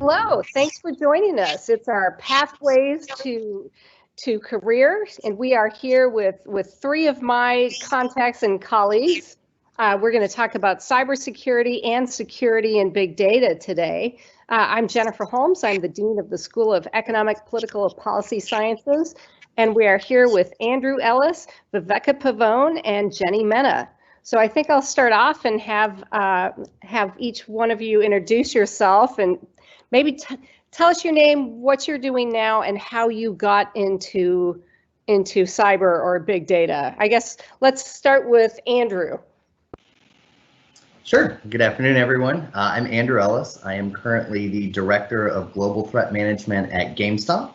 Hello, thanks for joining us. It's our Pathways to Careers, and we are here with three of my contacts and colleagues. We're going to talk about cybersecurity and security and big data today. I'm Jennifer Holmes. I'm the Dean of the School of Economic, Political, and Policy Sciences, and we are here with Andrew Ellis, Viveca Pavon, and Jenny Menna. So I think I'll start off and have each one of you introduce yourself and maybe tell us your name, what you're doing now, and how you got into cyber or big data. I guess let's start with Andrew. Sure. Good afternoon, everyone. I'm Andrew Ellis. I am currently the Director of Global Threat Management at GameStop,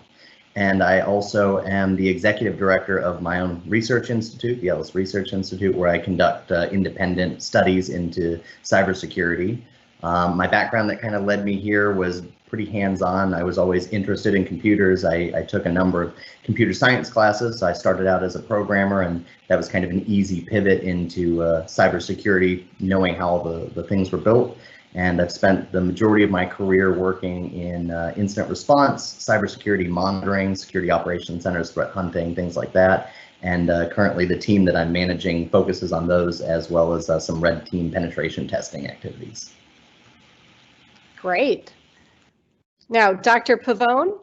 and I also am the Executive Director of my own research institute, the Ellis Research Institute, where I conduct independent studies into cybersecurity. My background that kind of led me here was pretty hands-on. I was always interested in computers. I took a number of computer science classes. So I started out as a programmer, and that was kind of an easy pivot into cybersecurity, knowing how the things were built. And I've spent the majority of my career working in incident response, cybersecurity monitoring, security operations centers, threat hunting, things like that. And currently the team that I'm managing focuses on those, as well as some red team penetration testing activities. Great. Now, Dr. Pavon.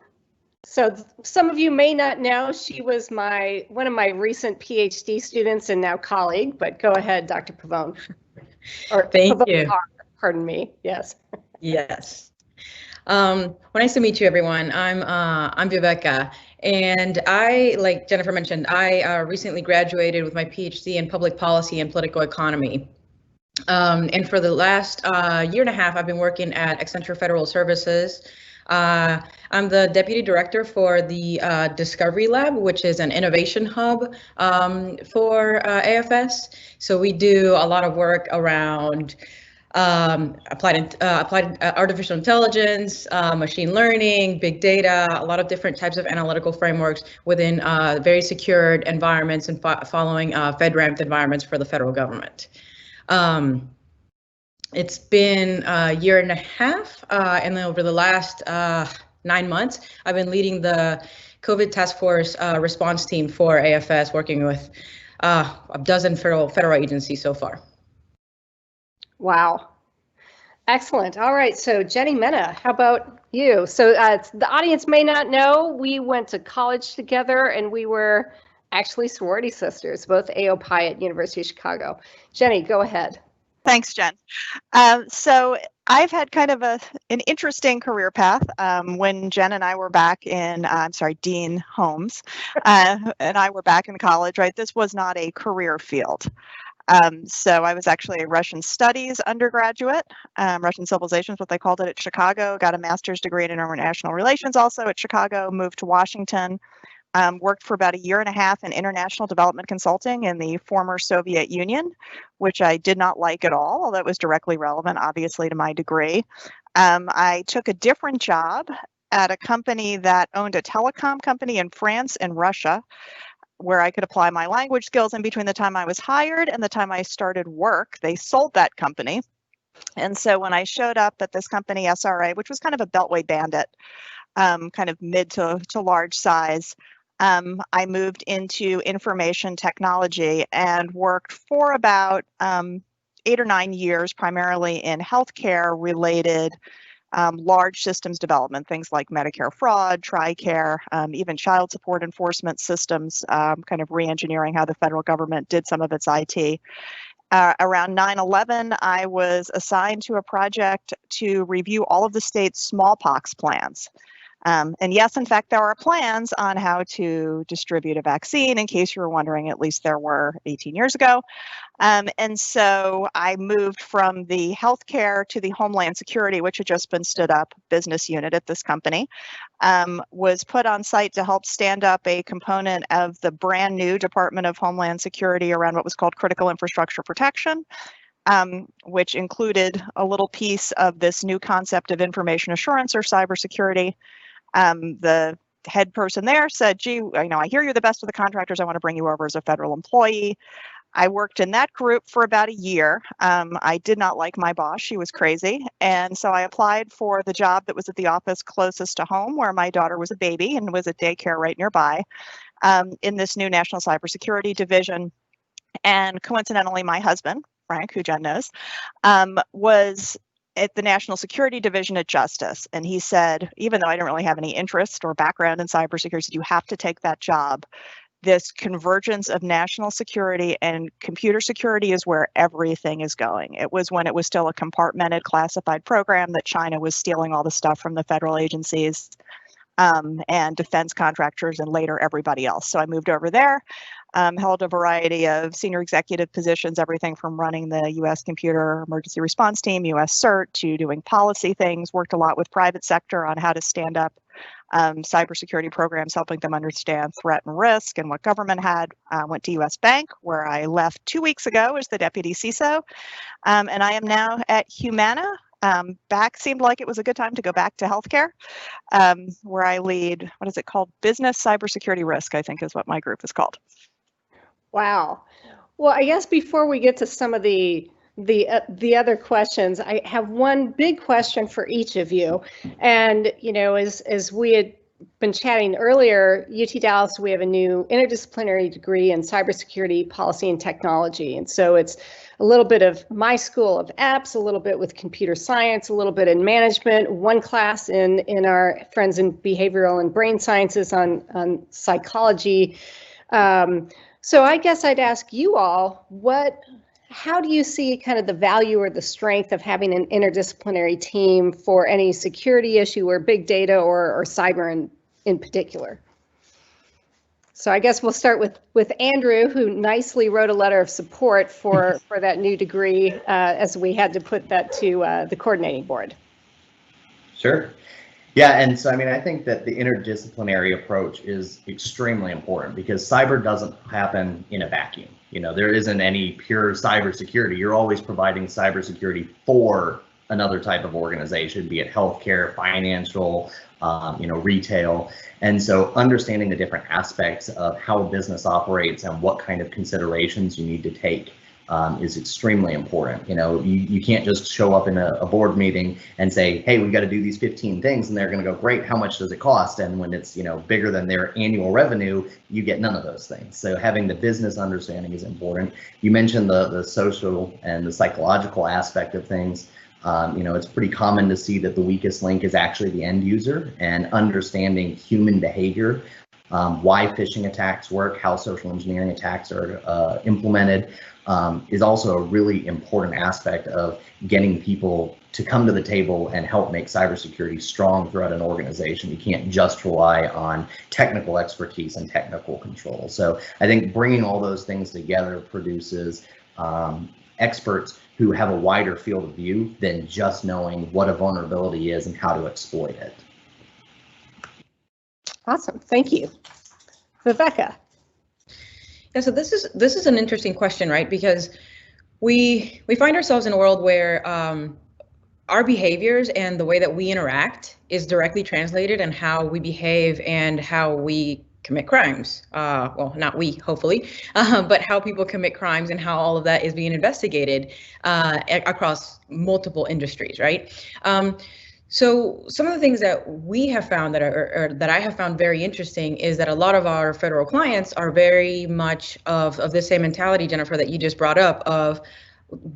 So some of you may not know, she was one of my recent PhD students and now colleague, but go ahead, Dr. Pavon. Or Thank you. Pardon me. Yes. Yes. Well, nice to meet you, everyone. I'm Viveca, and I, like Jennifer mentioned, I recently graduated with my PhD in public policy and political economy. And for the last year and a half, I've been working at Accenture Federal Services. I'm the Deputy Director for the Discovery Lab, which is an innovation hub for AFS. So we do a lot of work around applied artificial intelligence, machine learning, big data, a lot of different types of analytical frameworks within very secured environments and following FedRAMP environments for the federal government. It's been a year and a half, and then over the last 9 months, I've been leading the COVID task force response team for AFS, working with a dozen federal agencies so far. Wow. Excellent. All right. So Jenny Menna, how about you? So the audience may not know, we went to college together and we were actually sorority sisters, both AOPI at University of Chicago. Jenny, go ahead. Thanks, Jen. So I've had kind of an interesting career path. When Jen and I were back in, Dean Holmes, and I were back in college, right? This was not a career field. So I was actually a Russian studies undergraduate, Russian civilizations, what they called it, at Chicago, got a master's degree in international relations also at Chicago, moved to Washington, worked for about a year and a half in international development consulting in the former Soviet Union, which I did not like at all, although it was directly relevant, obviously, to my degree. I took a different job at a company that owned a telecom company in France and Russia, where I could apply my language skills. In between the time I was hired and the time I started work, they sold that company. And so when I showed up at this company, SRA, which was kind of a Beltway bandit, kind of mid to large size, I moved into information technology and worked for about 8 or 9 years, primarily in healthcare related large systems development, things like Medicare fraud, TRICARE, even child support enforcement systems, kind of re-engineering how the federal government did some of its IT. Around 9/11, I was assigned to a project to review all of the state's smallpox plans. And yes, in fact, there are plans on how to distribute a vaccine, in case you were wondering, at least there were 18 years ago. And so I moved from the healthcare to the Homeland Security, which had just been stood up business unit at this company, was put on site to help stand up a component of the brand new Department of Homeland Security around what was called critical infrastructure protection. Which included a little piece of this new concept of information assurance or cybersecurity. The head person there said, gee, I hear you're the best of the contractors. I want to bring you over as a federal employee. I worked in that group for about a year. I did not like my boss. She was crazy. And so I applied for the job that was at the office closest to home, where my daughter was a baby and was at daycare right nearby, in this new National Cybersecurity Division. And coincidentally, my husband, Frank, who Jen knows, was at the National Security Division at Justice. And he said, even though I didn't really have any interest or background in cybersecurity, he said, you have to take that job. This convergence of national security and computer security is where everything is going. It was when it was still a compartmented classified program that China was stealing all the stuff from the federal agencies and defense contractors, and later everybody else. So I moved over there, held a variety of senior executive positions, everything from running the U.S. Computer Emergency Response Team, U.S. CERT, to doing policy things, worked a lot with private sector on how to stand up cybersecurity programs, helping them understand threat and risk and what government had. Went to U.S. Bank, where I left 2 weeks ago as the deputy CISO, and I am now at Humana. Seemed like it was a good time to go back to healthcare, where I lead, what is it called? Business cybersecurity risk, I think is what my group is called. Wow. Well, I guess before we get to some of the other questions, I have one big question for each of you. And, you know, as we had been chatting earlier, UT Dallas, we have a new interdisciplinary degree in cybersecurity policy and technology. And so it's a little bit of my school of EPPS, a little bit with computer science, a little bit in management, one class in our friends in behavioral and brain sciences on psychology. So I guess I'd ask you all, how do you see kind of the value or the strength of having an interdisciplinary team for any security issue or big data or cyber in particular? So I guess we'll start with Andrew, who nicely wrote a letter of support for that new degree as we had to put that to the coordinating board. Sure. Yeah, and so I mean, I think that the interdisciplinary approach is extremely important because cyber doesn't happen in a vacuum. You know, there isn't any pure cybersecurity. You're always providing cybersecurity for another type of organization, be it healthcare, financial, retail. And so understanding the different aspects of how a business operates and what kind of considerations you need to take is extremely important. You know, you can't just show up in a board meeting and say, hey, we got to do these 15 things, and they're going to go, great, how much does it cost? And when it's, bigger than their annual revenue, you get none of those things. So having the business understanding is important. You mentioned the social and the psychological aspect of things. It's pretty common to see that the weakest link is actually the end user, and understanding human behavior, why phishing attacks work, how social engineering attacks are implemented, is also a really important aspect of getting people to come to the table and help make cybersecurity strong throughout an organization. You can't just rely on technical expertise and technical control. So I think bringing all those things together produces experts who have a wider field of view than just knowing what a vulnerability is and how to exploit it. Awesome, thank you. Viveca. Yeah, so this is an interesting question, right? Because we find ourselves in a world where our behaviors and the way that we interact is directly translated in how we behave and how we commit crimes. Well, not we, hopefully, but how people commit crimes and how all of that is being investigated across multiple industries, right? So some of the things that we have found that I have found very interesting is that a lot of our federal clients are very much of the same mentality, Jennifer, that you just brought up, of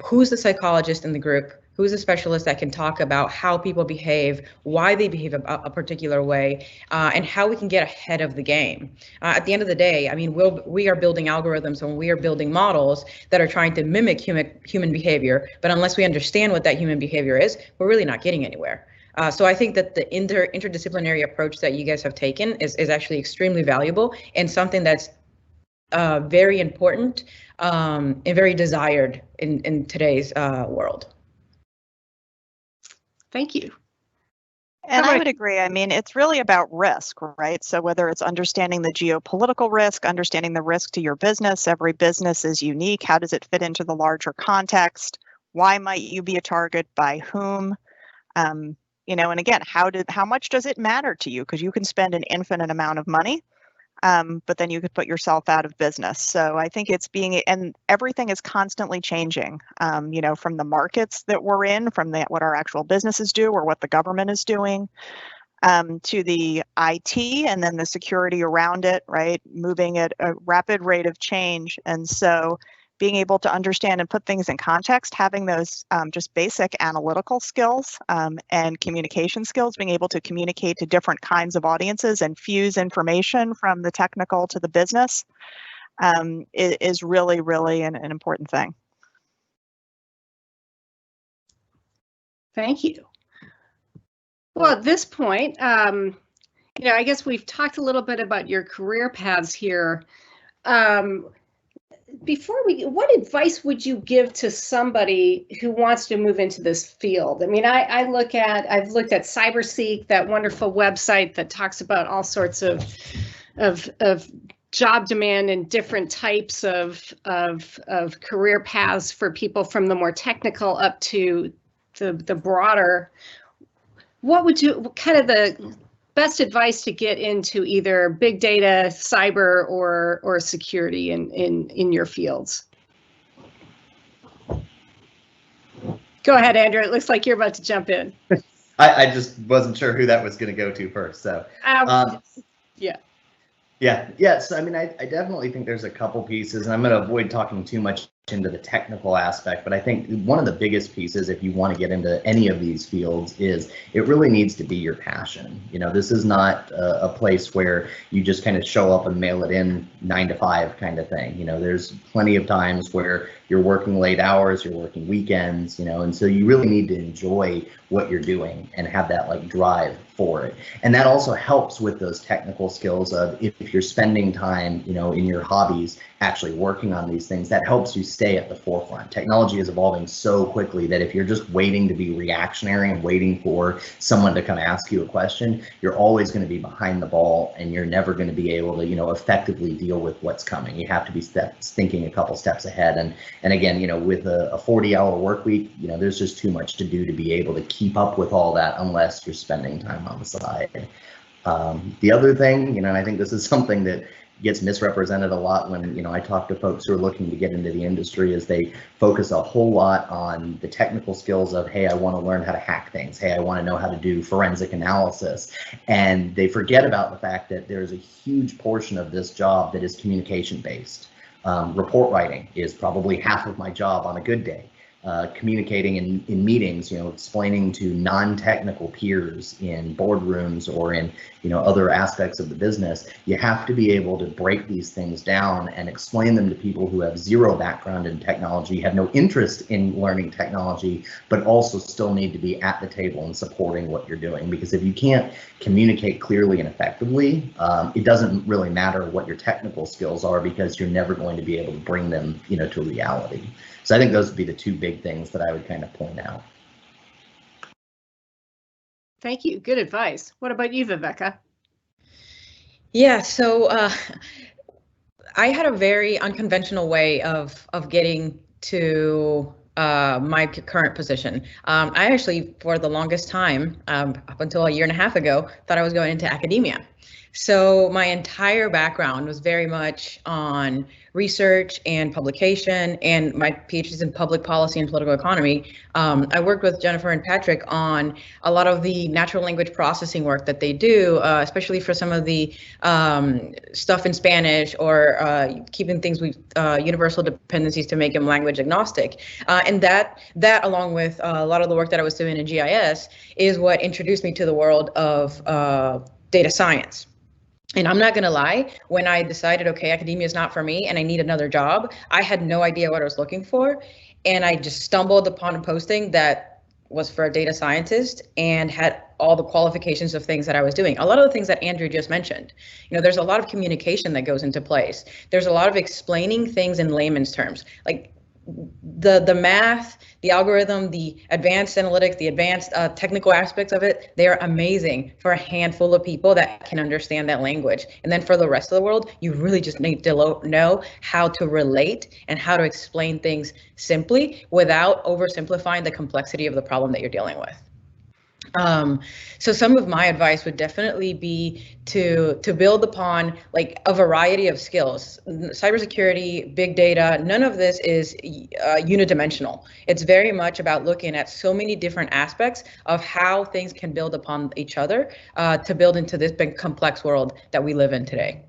who's the psychologist in the group, who's a specialist that can talk about how people behave, why they behave a particular way, and how we can get ahead of the game. At the end of the day, I mean, we are building algorithms and we are building models that are trying to mimic human behavior, but unless we understand what that human behavior is, we're really not getting anywhere. So I think that the interdisciplinary approach that you guys have taken is actually extremely valuable and something that's very important and very desired in today's world. Thank you. And I would agree. I mean, it's really about risk, right? So whether it's understanding the geopolitical risk, understanding the risk to your business, every business is unique. How does it fit into the larger context? Why might you be a target? By whom? And again, how much does it matter to you? Because you can spend an infinite amount of money but then you could put yourself out of business. So I think it's and everything is constantly changing, from the markets that we're in, from what our actual businesses do or what the government is doing, to the IT and then the security around it, right? Moving at a rapid rate of change. And so being able to understand and put things in context, having those just basic analytical skills and communication skills, being able to communicate to different kinds of audiences and fuse information from the technical to the business is really, really an important thing. Thank you. Well, at this point, I guess we've talked a little bit about your career paths here. What advice would you give to somebody who wants to move into this field? I mean, I've looked at Cyberseek, that wonderful website that talks about all sorts of job demand and different types of career paths for people from the more technical up to the broader. What kind of the best advice to get into either big data, cyber, or security in your fields? Go ahead, Andrew. It looks like you're about to jump in. I just wasn't sure who that was going to go to first. So, yeah. So, I mean, I definitely think there's a couple pieces, and I'm going to avoid talking too much into the technical aspect, but I think one of the biggest pieces, if you want to get into any of these fields, is it really needs to be your passion. This is not a place where you just kind of show up and mail it in 9 to 5 kind of thing. There's plenty of times where you're working late hours, you're working weekends, and so you really need to enjoy what you're doing and have that drive for it. And that also helps with those technical skills of if you're spending time, in your hobbies, actually working on these things, that helps you stay at the forefront. Technology is evolving so quickly that if you're just waiting to be reactionary and waiting for someone to come ask you a question, you're always going to be behind the ball and you're never going to be able to, effectively deal with what's coming. You have to be thinking a couple steps ahead. And again, with a 40-hour work week, there's just too much to do to be able to keep up with all that unless you're spending time on the side. The other thing, and I think this is something that gets misrepresented a lot when I talk to folks who are looking to get into the industry, is they focus a whole lot on the technical skills of, hey, I want to learn how to hack things. Hey, I want to know how to do forensic analysis. And they forget about the fact that there's a huge portion of this job that is communication based. Report writing is probably half of my job on a good day. Communicating in meetings, explaining to non-technical peers in boardrooms or in, other aspects of the business, you have to be able to break these things down and explain them to people who have zero background in technology, have no interest in learning technology, but also still need to be at the table and supporting what you're doing. Because if you can't communicate clearly and effectively, it doesn't really matter what your technical skills are, because you're never going to be able to bring them, to reality. So I think those would be the two big things that I would kind of point out. Thank you. Good advice. What about you, Viveca? Yeah, so I had a very unconventional way of getting to my current position. I actually, for the longest time, up until a year and a half ago, thought I was going into academia. So my entire background was very much on research and publication, and my PhD is in public policy and political economy. I worked with Jennifer and Patrick on a lot of the natural language processing work that they do, especially for some of the stuff in Spanish or keeping things with universal dependencies to make them language agnostic. And that along with a lot of the work that I was doing in GIS is what introduced me to the world of data science. And I'm not going to lie, when I decided, okay, academia is not for me and I need another job, I had no idea what I was looking for. And I just stumbled upon a posting that was for a data scientist and had all the qualifications of things that I was doing. A lot of the things that Andrew just mentioned, there's a lot of communication that goes into place. There's a lot of explaining things in layman's terms, like the math, the algorithm, the advanced analytics, the advanced technical aspects of it. They are amazing for a handful of people that can understand that language. And then for the rest of the world, you really just need to know how to relate and how to explain things simply without oversimplifying the complexity of the problem that you're dealing with. So some of my advice would definitely be to build upon like a variety of skills. Cybersecurity, big data, none of this is unidimensional. It's very much about looking at so many different aspects of how things can build upon each other to build into this big complex world that we live in today.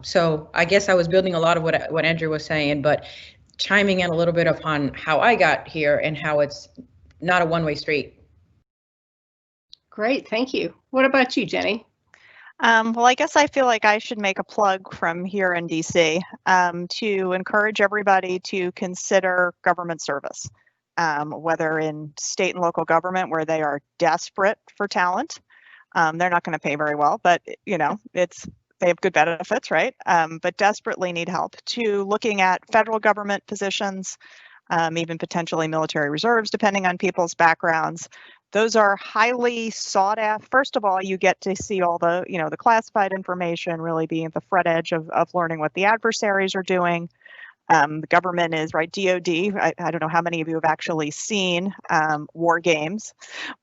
So I guess I was building a lot of what Andrew was saying, but chiming in a little bit upon how I got here and how it's not a one-way street. Great, thank you. What about you, Jenny? Well, I guess I feel like I should make a plug from here in DC to encourage everybody to consider government service, whether in state and local government where they are desperate for talent. They're not going to pay very well, but they have good benefits, right? But desperately need help, to looking at federal government positions, even potentially military reserves, depending on people's backgrounds. Those are highly sought after. First of all, you get to see all the, the classified information, really being at the front edge of learning what the adversaries are doing. The government is, right, DOD. I don't know how many of you have actually seen war games,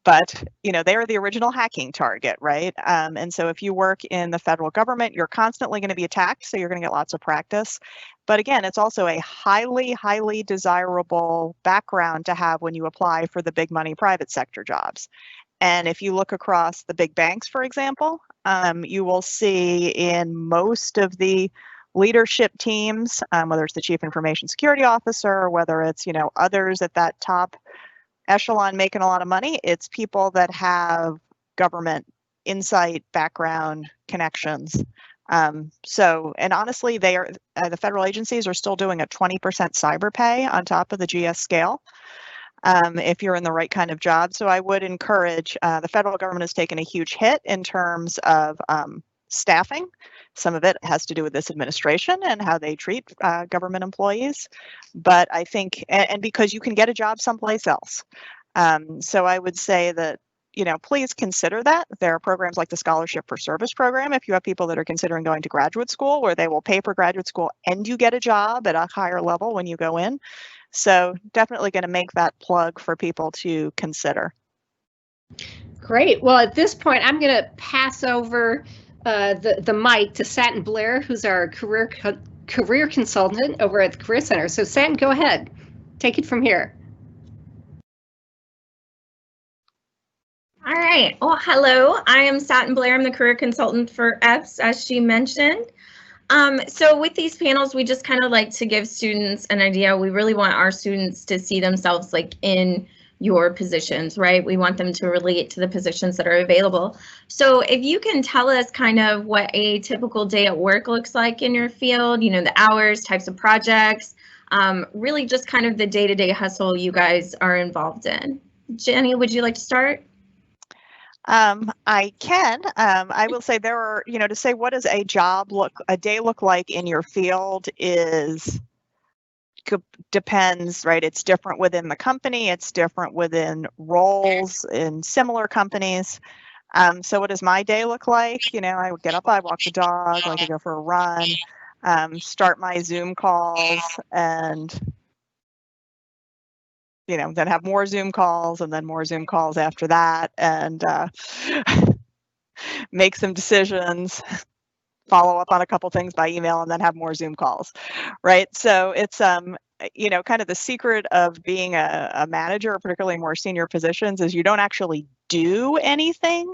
but, they are the original hacking target, right? And so if you work in the federal government, you're constantly going to be attacked, so you're going to get lots of practice. But again, it's also a highly, highly desirable background to have when you apply for the big money private sector jobs. And if you look across the big banks, for example, you will see in most of the leadership teams, whether it's the chief information security officer, or whether it's, others at that top echelon making a lot of money, it's people that have government insight, background, connections. And honestly, they are the federal agencies are still doing a 20% cyber pay on top of the GS scale if you're in the right kind of job. So I would encourage, the federal government has taken a huge hit in terms of staffing. Some of it has to do with this administration and how they treat government employees. But I think, and because you can get a job someplace else. So I would say that, please consider that. There are programs like the Scholarship for Service program. If you have people that are considering going to graduate school, where they will pay for graduate school and you get a job at a higher level when you go in. So definitely going to make that plug for people to consider. Great. Well, at this point, I'm going to pass over the mic to Satin Blair, who's our career consultant over at the Career Center. So Satin, go ahead. Take it from here. All right. Well, hello. I am Satin Blair. I'm the career consultant for EPPS, as she mentioned. So with these panels, we just kind of like to give students an idea. We really want our students to see themselves like in your positions, right? We want them to relate to the positions that are available. So if you can tell us kind of what a typical day at work looks like in your field, the hours, types of projects, really just kind of the day-to-day hustle you guys are involved in. Jenny, would you like to start? I can. I will say there are, to say what does a day look like in your field depends, right? It's different within the company. It's different within roles in similar companies. So what does my day look like? I would get up, I walk the dog, I could go for a run, start my Zoom calls, and then have more Zoom calls and then more Zoom calls after that, and make some decisions, follow up on a couple things by email, and then have more Zoom calls, right? So it's, kind of the secret of being a manager, particularly in more senior positions, is you don't actually do anything.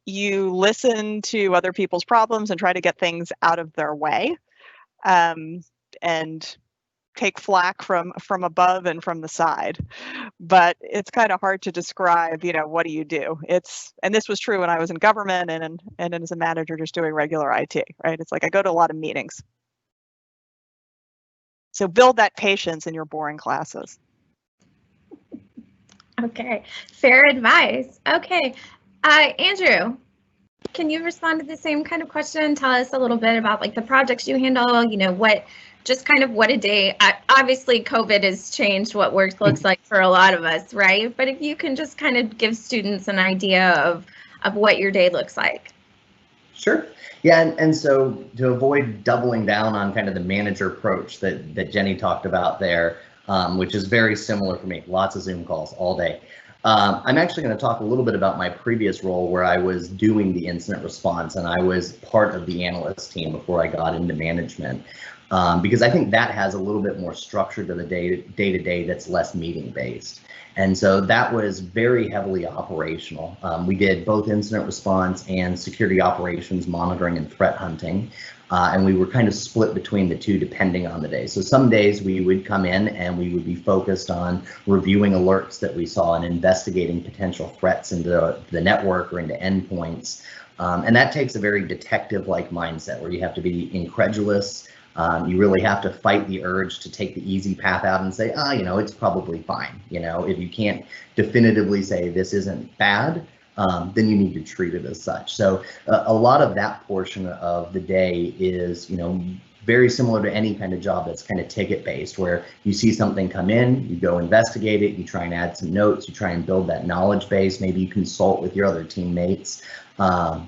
You listen to other people's problems and try to get things out of their way, and take flack from above and from the side. But it's kind of hard to describe, what do you do? And this was true when I was in government and as a manager just doing regular IT, right? It's like I go to a lot of meetings. So build that patience in your boring classes. Okay, fair advice. Okay, Andrew, can you respond to the same kind of question? Tell us a little bit about like the projects you handle, what a day, obviously COVID has changed what work looks like for a lot of us, right? But if you can just kind of give students an idea of what your day looks like. Sure. Yeah, and so to avoid doubling down on kind of the manager approach that Jenny talked about there, which is very similar for me, lots of Zoom calls all day. I'm actually going to talk a little bit about my previous role where I was doing the incident response and I was part of the analyst team before I got into management. Because I think that has a little bit more structure to the day-to-day that's less meeting-based. And so that was very heavily operational. We did both incident response and security operations monitoring and threat hunting. And we were kind of split between the two depending on the day. So some days we would come in and we would be focused on reviewing alerts that we saw and investigating potential threats into the network or into endpoints. And that takes a very detective-like mindset where you have to be incredulous. You really have to fight the urge to take the easy path out and say, it's probably fine. If you can't definitively say this isn't bad, then you need to treat it as such. So a lot of that portion of the day is, very similar to any kind of job that's kind of ticket based, where you see something come in, you go investigate it, you try and add some notes, you try and build that knowledge base, maybe you consult with your other teammates.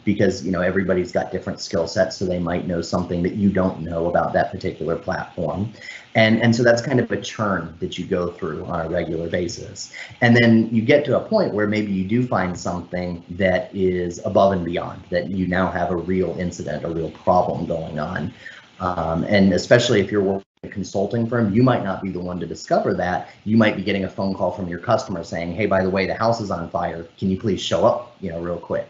Because everybody's got different skill sets, so they might know something that you don't know about that particular platform, and so that's kind of a churn that you go through on a regular basis. And then you get to a point where maybe you do find something that is above and beyond, that you now have a real incident, a real problem going on, and especially if you're working in a consulting firm, you might not be the one to discover that. You might be getting a phone call from your customer saying, hey, by the way, the house is on fire, can you please show up, real quick.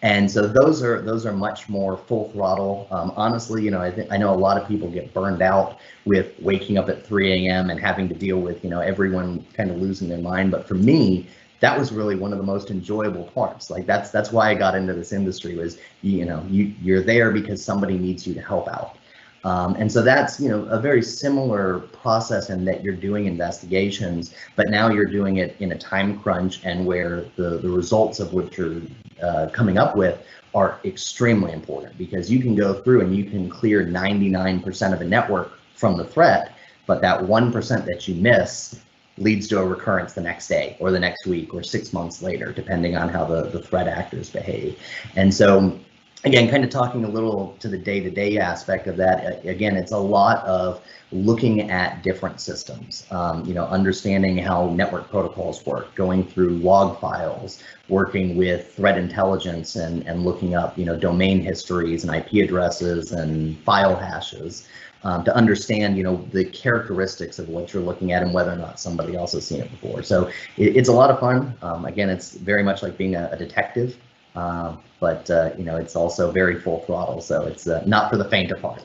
And so those are much more full throttle. Honestly, I know a lot of people get burned out with waking up at 3 a.m. and having to deal with, everyone kind of losing their mind. But for me, that was really one of the most enjoyable parts. Like that's why I got into this industry was, you're there because somebody needs you to help out. And so that's, a very similar process in that you're doing investigations, but now you're doing it in a time crunch and where the results of what you're coming up with are extremely important, because you can go through and you can clear 99% of the network from the threat, but that 1% that you miss leads to a recurrence the next day or the next week or 6 months later, depending on how the threat actors behave. And so again, kind of talking a little to the day-to-day aspect of that, again, it's a lot of looking at different systems, understanding how network protocols work, going through log files, working with threat intelligence and looking up, domain histories and IP addresses and file hashes to understand, the characteristics of what you're looking at and whether or not somebody else has seen it before. So it's a lot of fun. Again, it's very much like being a detective. But it's also very full throttle, so it's not for the faint of heart.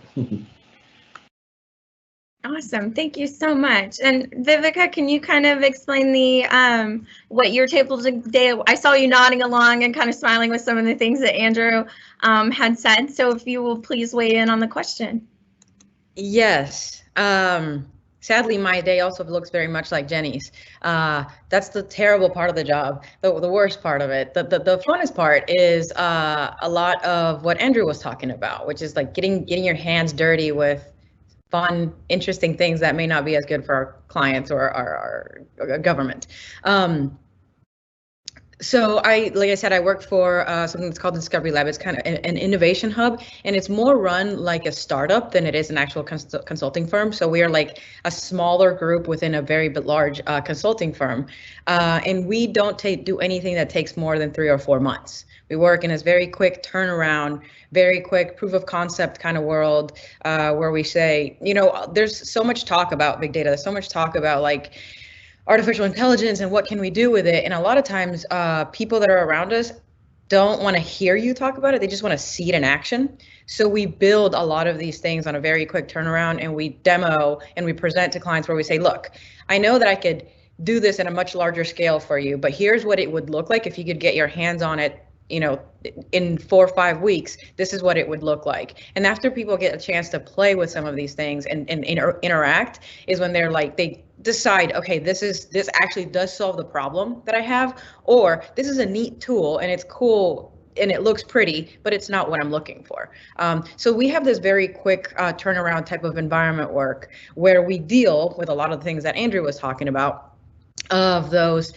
Awesome, thank you so much. And Viveca, can you kind of explain the what your table today? I saw you nodding along and kind of smiling with some of the things that Andrew had said. So if you will please weigh in on the question. Yes. Sadly, my day also looks very much like Jenny's. That's the terrible part of the job, the worst part of it. The funnest part is a lot of what Andrew was talking about, which is like getting your hands dirty with fun, interesting things that may not be as good for our clients or our government. So like I said, I work for something that's called the Discovery Lab. It's kind of an innovation hub, and it's more run like a startup than it is an actual consulting firm. So we are like a smaller group within a very large consulting firm, and we don't do anything that takes more than 3 or 4 months. We work in this very quick turnaround, very quick proof of concept kind of world where we say, there's so much talk about big data. There's so much talk about like artificial intelligence and what can we do with it. And a lot of times people that are around us don't want to hear you talk about it. They just want to see it in action. So we build a lot of these things on a very quick turnaround, and we demo and we present to clients where we say, look, I know that I could do this at a much larger scale for you, but here's what it would look like if you could get your hands on it, in 4 or 5 weeks. This is what it would look like. And after people get a chance to play with some of these things and interact is when they're like, they decide, okay, this actually does solve the problem that I have, or this is a neat tool and it's cool and it looks pretty, but it's not what I'm looking for. So we have this very quick turnaround type of environment work where we deal with a lot of the things that Andrew was talking about, of those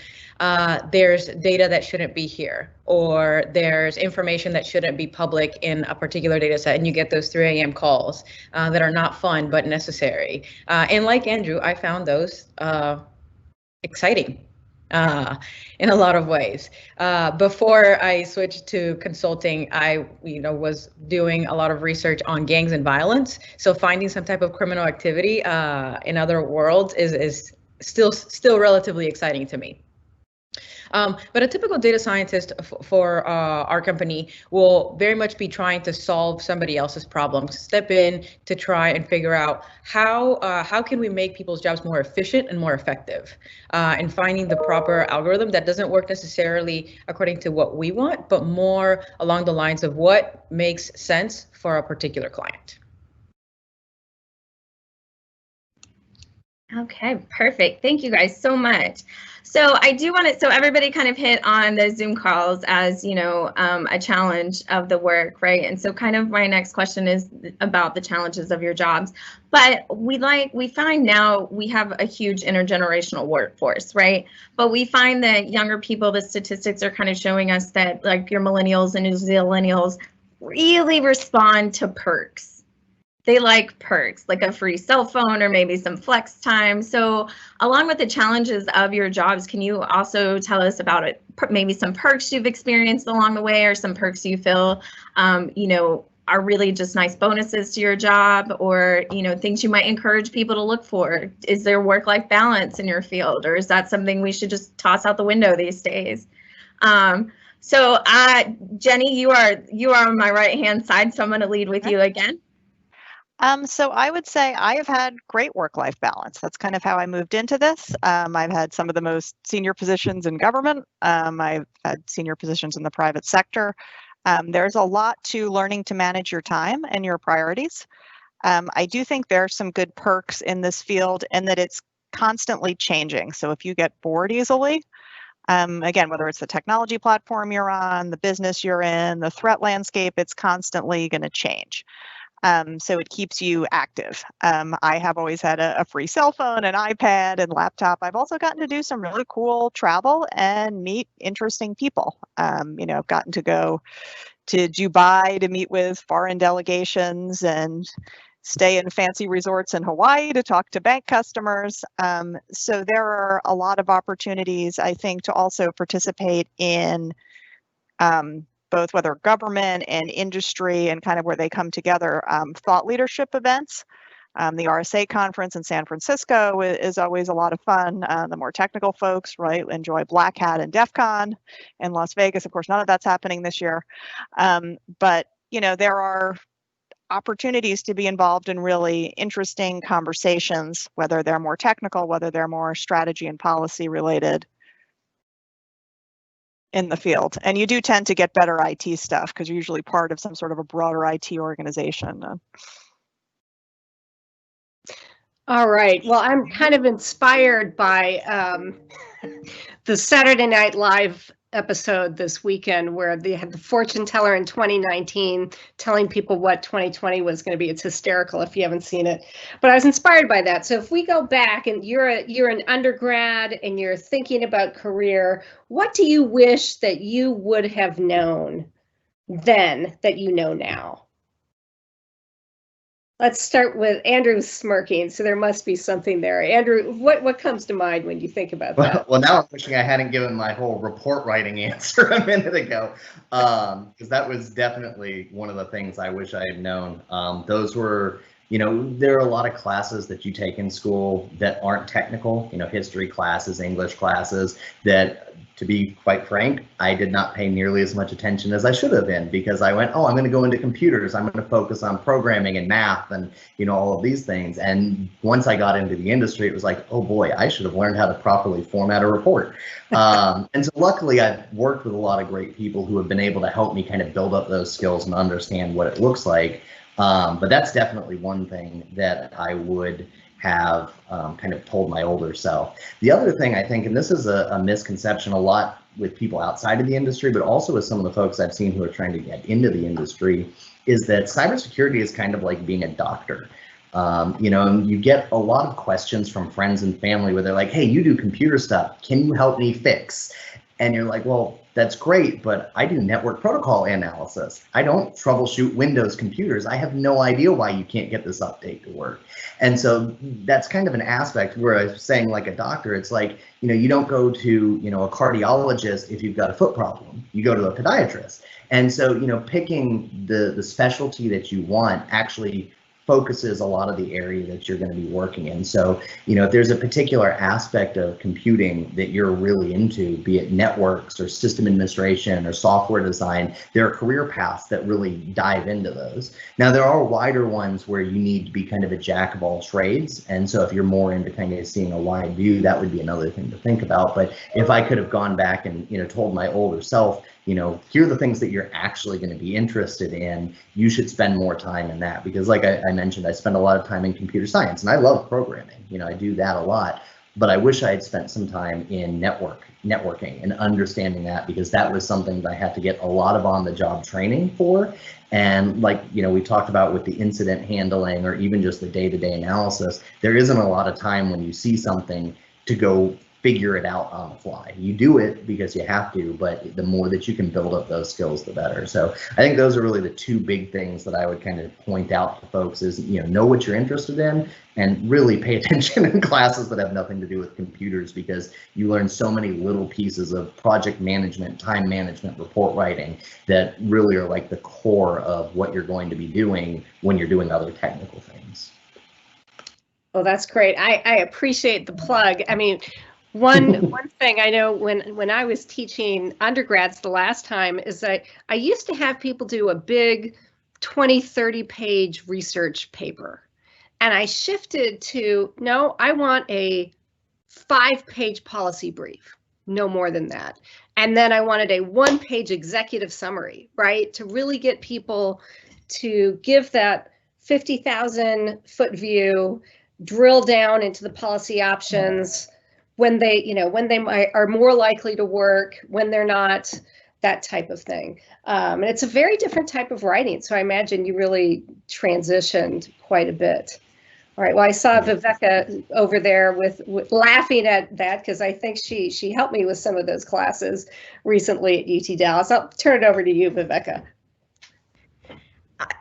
there's data that shouldn't be here, or there's information that shouldn't be public in a particular data set, and you get those 3 a.m. calls that are not fun but necessary. And like Andrew, I found those exciting. in a lot of ways. Before I switched to consulting, I was doing a lot of research on gangs and violence. So finding some type of criminal activity in other worlds is still relatively exciting to me. But a typical data scientist for our company will very much be trying to solve somebody else's problems, step in to try and figure out how can we make people's jobs more efficient and more effective, and finding the proper algorithm that doesn't work necessarily according to what we want, but more along the lines of what makes sense for a particular client. Okay, perfect. Thank you guys so much. So I do want to, so everybody kind of hit on the Zoom calls as, a challenge of the work, right? And so kind of my next question is about the challenges of your jobs. But we find now we have a huge intergenerational workforce, right? But we find that younger people, the statistics are kind of showing us that like your millennials and New Zealennials really respond to perks. They like perks, like a free cell phone or maybe some flex time. So along with the challenges of your jobs, can you also tell us about it? Maybe some perks you've experienced along the way, or some perks you feel, are really just nice bonuses to your job, or, things you might encourage people to look for. Is there work-life balance in your field, or is that something we should just toss out the window these days? So Jenny, you are on my right-hand side, so I'm gonna lead with you again. So I would say I have had great work-life balance. That's kind of how I moved into this. I've had some of the most senior positions in government. I've had senior positions in the private sector. There's a lot to learning to manage your time and your priorities. I do think there are some good perks in this field, and that it's constantly changing. So if you get bored easily, again, whether it's the technology platform you're on, the business you're in, the threat landscape, it's constantly going to change. So it keeps you active. I have always had a free cell phone, an iPad, and laptop. I've also gotten to do some really cool travel and meet interesting people. I've gotten to go to Dubai to meet with foreign delegations and stay in fancy resorts in Hawaii to talk to bank customers. So there are a lot of opportunities, I think, to also participate in both whether government and industry and kind of where they come together, thought leadership events. The RSA conference in San Francisco is always a lot of fun. The more technical folks, right, enjoy Black Hat and DEF CON. In Las Vegas, of course, none of that's happening this year. But, there are opportunities to be involved in really interesting conversations, whether they're more technical, whether they're more strategy and policy related in the field. And you do tend to get better IT stuff because you're usually part of some sort of a broader IT organization. All right. Well, I'm kind of inspired by the Saturday Night Live episode this weekend where they had the fortune teller in 2019 telling people what 2020 was going to be. It's hysterical if you haven't seen it. But I was inspired by that. So if we go back and you're an undergrad and you're thinking about career, what do you wish that you would have known then that you know now? Let's start with Andrew smirking, so there must be something there. Andrew, what comes to mind when you think about that? Well, now I'm wishing I hadn't given my whole report writing answer a minute ago, because that was definitely one of the things I wish I had known. Those were, there are a lot of classes that you take in school that aren't technical, history classes, English classes, that, to be quite frank, I did not pay nearly as much attention as I should have been, because I went, I'm going to go into computers, I'm going to focus on programming and math and, all of these things. And once I got into the industry, it was like, oh boy, I should have learned how to properly format a report. And so luckily I've worked with a lot of great people who have been able to help me kind of build up those skills and understand what it looks like. But that's definitely one thing that I would have kind of told my older self. The other thing I think, and this is a misconception a lot with people outside of the industry, but also with some of the folks I've seen who are trying to get into the industry, is that cybersecurity is kind of like being a doctor. And you get a lot of questions from friends and family where they're like, hey, you do computer stuff, can you help me fix? And you're like, well, that's great, but I do network protocol analysis. I don't troubleshoot Windows computers. I have no idea why you can't get this update to work. And so that's kind of an aspect where I was saying, like a doctor, it's like, you don't go to, a cardiologist if you've got a foot problem. You go to a podiatrist. And so, picking the specialty that you want actually focuses a lot of the area that you're going to be working in. So, if there's a particular aspect of computing that you're really into, be it networks or system administration or software design, there are career paths that really dive into those. Now, there are wider ones where you need to be kind of a jack of all trades. And so if you're more into kind of seeing a wide view, that would be another thing to think about. But if I could have gone back and, told my older self, here are the things that you're actually going to be interested in, you should spend more time in that. Because like I mentioned, I spend a lot of time in computer science and I love programming. I do that a lot, but I wish I had spent some time in networking and understanding that, because that was something that I had to get a lot of on-the-job training for. And like, we talked about with the incident handling or even just the day-to-day analysis, there isn't a lot of time when you see something to go figure it out on the fly. You do it because you have to, but the more that you can build up those skills, the better. So I think those are really the two big things that I would kind of point out to folks is, know what you're interested in and really pay attention in classes that have nothing to do with computers, because you learn so many little pieces of project management, time management, report writing that really are like the core of what you're going to be doing when you're doing other technical things. Well, that's great. I appreciate the plug. I mean, one thing I know when I was teaching undergrads the last time is that I used to have people do a big 20, 30 page research paper. And I shifted to, no, I want a 5-page policy brief, no more than that. And then I wanted a 1-page executive summary, right? To really get people to give that 50,000 foot view, drill down into the policy options, when they are more likely to work, when they're not, that type of thing. And it's a very different type of writing. So I imagine you really transitioned quite a bit. All right, well, I saw Viveca over there with laughing at that, because I think she helped me with some of those classes recently at UT Dallas. I'll turn it over to you, Viveca.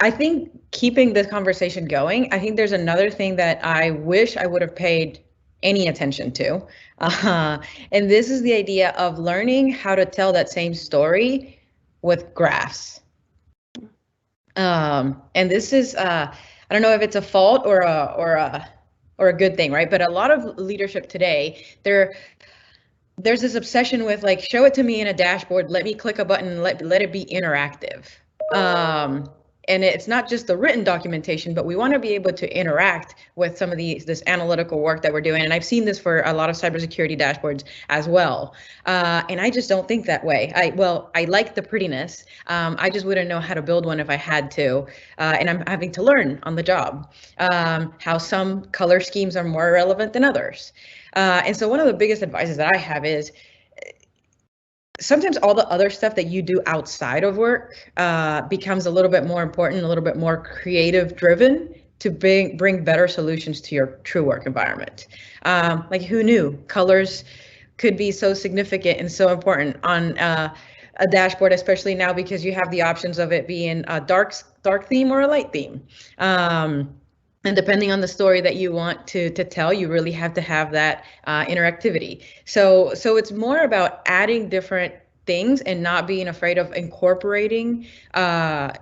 I think keeping this conversation going, I think there's another thing that I wish I would have paid any attention to. And this is the idea of learning how to tell that same story with graphs. And this is, I don't know if it's a fault or a good thing, right? But a lot of leadership today, there's this obsession with like, show it to me in a dashboard, let me click a button, let it be interactive. And it's not just the written documentation, but we want to be able to interact with some of this analytical work that we're doing. And I've seen this for a lot of cybersecurity dashboards as well. And I just don't think that way. I like the prettiness. I just wouldn't know how to build one if I had to. And I'm having to learn on the job how some color schemes are more relevant than others. And so one of the biggest advices that I have is, sometimes all the other stuff that you do outside of work becomes a little bit more important, a little bit more creative driven to bring better solutions to your true work environment. Like, who knew colors could be so significant and so important on a dashboard, especially now because you have the options of it being a dark theme or a light theme. And depending on the story that you want to tell, you really have to have that interactivity. So it's more about adding different things and not being afraid of incorporating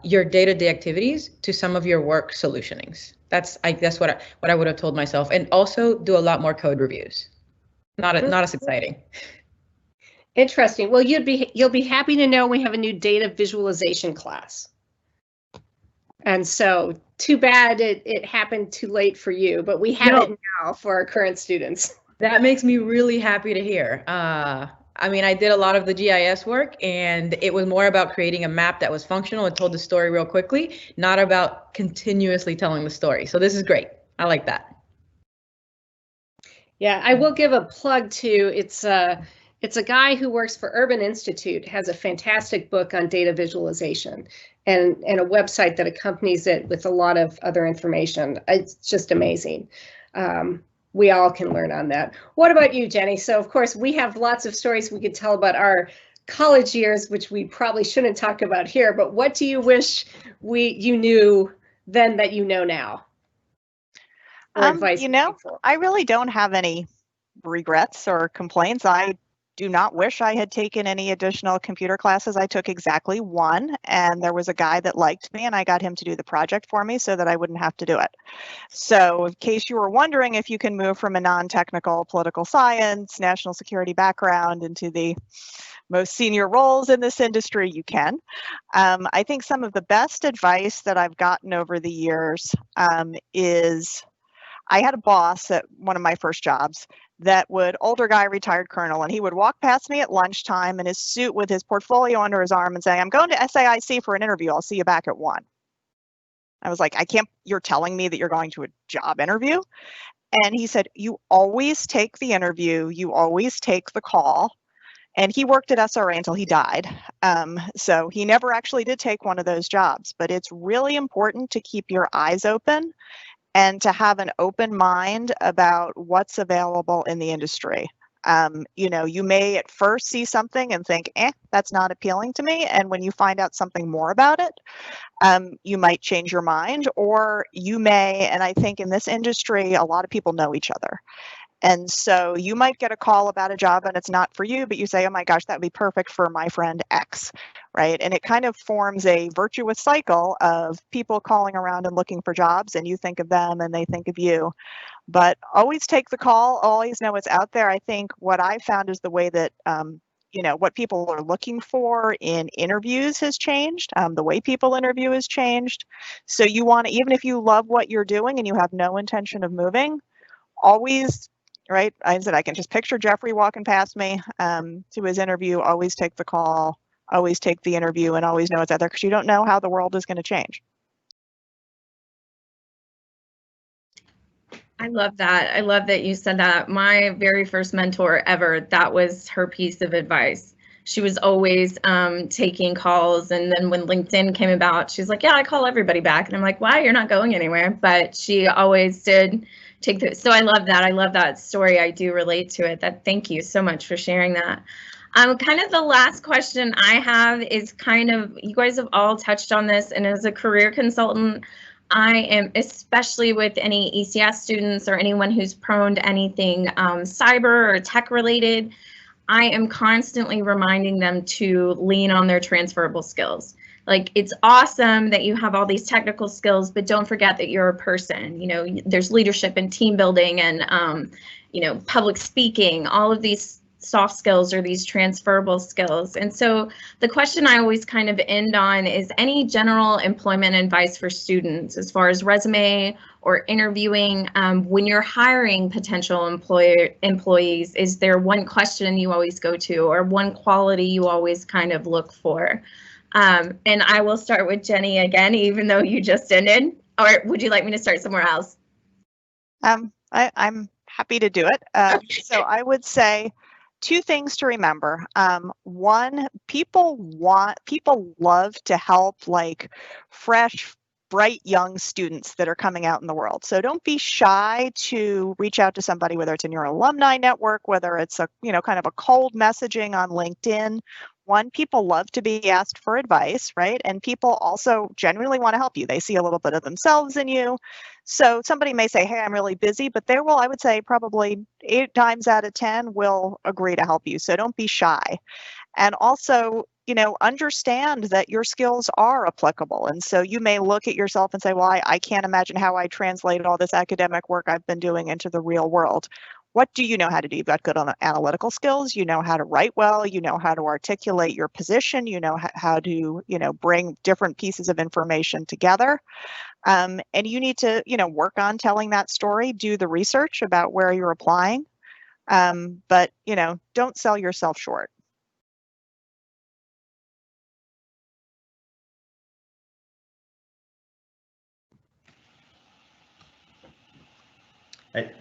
your day-to-day activities to some of your work solutionings. That's what I would have told myself. And also do a lot more code reviews. Not as exciting. Interesting. Well, you'll be happy to know we have a new data visualization class. And so too bad it happened too late for you, but we have it now for our current students. That makes me really happy to hear. I mean, I did a lot of the GIS work, and it was more about creating a map that was functional and told the story real quickly, not about continuously telling the story. So this is great. I like that. Yeah, I will give a plug to, it's a guy who works for Urban Institute, has a fantastic book on data visualization and a website that accompanies it with a lot of other information. It's just amazing. we all can learn on that. What about you, Jenny? So of course we have lots of stories we could tell about our college years, which we probably shouldn't talk about here, but what do you wish you knew then that you know now? Or advice I really don't have any regrets or complaints. I do not wish I had taken any additional computer classes. I took exactly one, and there was a guy that liked me, and I got him to do the project for me so that I wouldn't have to do it. So in case you were wondering if you can move from a non-technical political science, national security background into the most senior roles in this industry, you can. I think some of the best advice that I've gotten over the years is I had a boss at one of my first jobs that older guy, retired colonel, and he would walk past me at lunchtime in his suit with his portfolio under his arm and say, I'm going to SAIC for an interview. I'll see you back at 1. I was like, you're telling me that you're going to a job interview? And he said, you always take the interview, you always take the call. And he worked at SRA until he died. So he never actually did take one of those jobs, but it's really important to keep your eyes open and to have an open mind about what's available in the industry. You may at first see something and think, that's not appealing to me. And when you find out something more about it, you might change your mind, or you may, and I think in this industry, a lot of people know each other. And so you might get a call about a job and it's not for you, but you say, oh my gosh, that would be perfect for my friend X, right? And it kind of forms a virtuous cycle of people calling around and looking for jobs, and you think of them and they think of you. But always take the call, always know it's out there. I think what I found is the way that what people are looking for in interviews has changed. The way people interview has changed. So you want to, even if you love what you're doing and you have no intention of moving, always, right? I said, I can just picture Jeffrey walking past me to his interview, always take the call, always take the interview, and always know it's out there, because you don't know how the world is going to change. I love that. I love that you said that. My very first mentor ever, that was her piece of advice. She was always taking calls. And then when LinkedIn came about, she's like, yeah, I call everybody back. And I'm like, why? You're not going anywhere. But she always did take the, so I love that. I love that story. I do relate to it. Thank you so much for sharing that. Kind of the last question I have is kind of, you guys have all touched on this, and as a career consultant, I am, especially with any ECS students or anyone who's prone to anything cyber or tech related, I am constantly reminding them to lean on their transferable skills. Like, it's awesome that you have all these technical skills, but don't forget that you're a person. There's leadership and team building and, public speaking, all of these soft skills or these transferable skills. And so the question I always kind of end on is any general employment advice for students as far as resume or interviewing when you're hiring potential employees. Is there one question you always go to, or one quality you always kind of look for? And I will start with Jenny again, even though you just ended, or would you like me to start somewhere else? I'm happy to do it. So I would say 2 things to remember. One, people love to help like fresh, bright young students that are coming out in the world. So don't be shy to reach out to somebody, whether it's in your alumni network, whether it's a, kind of a cold messaging on LinkedIn. One, people love to be asked for advice, right? And people also genuinely want to help you. They see a little bit of themselves in you. So somebody may say, hey, I'm really busy, but they will, I would say probably 8 times out of 10 will agree to help you. So don't be shy. And also, understand that your skills are applicable. And so you may look at yourself and say, well, I can't imagine how I translate all this academic work I've been doing into the real world. What do you know how to do? You've got good analytical skills. You know how to write well. You know how to articulate your position. You know how to, bring different pieces of information together. And you need to, work on telling that story, do the research about where you're applying. But, don't sell yourself short.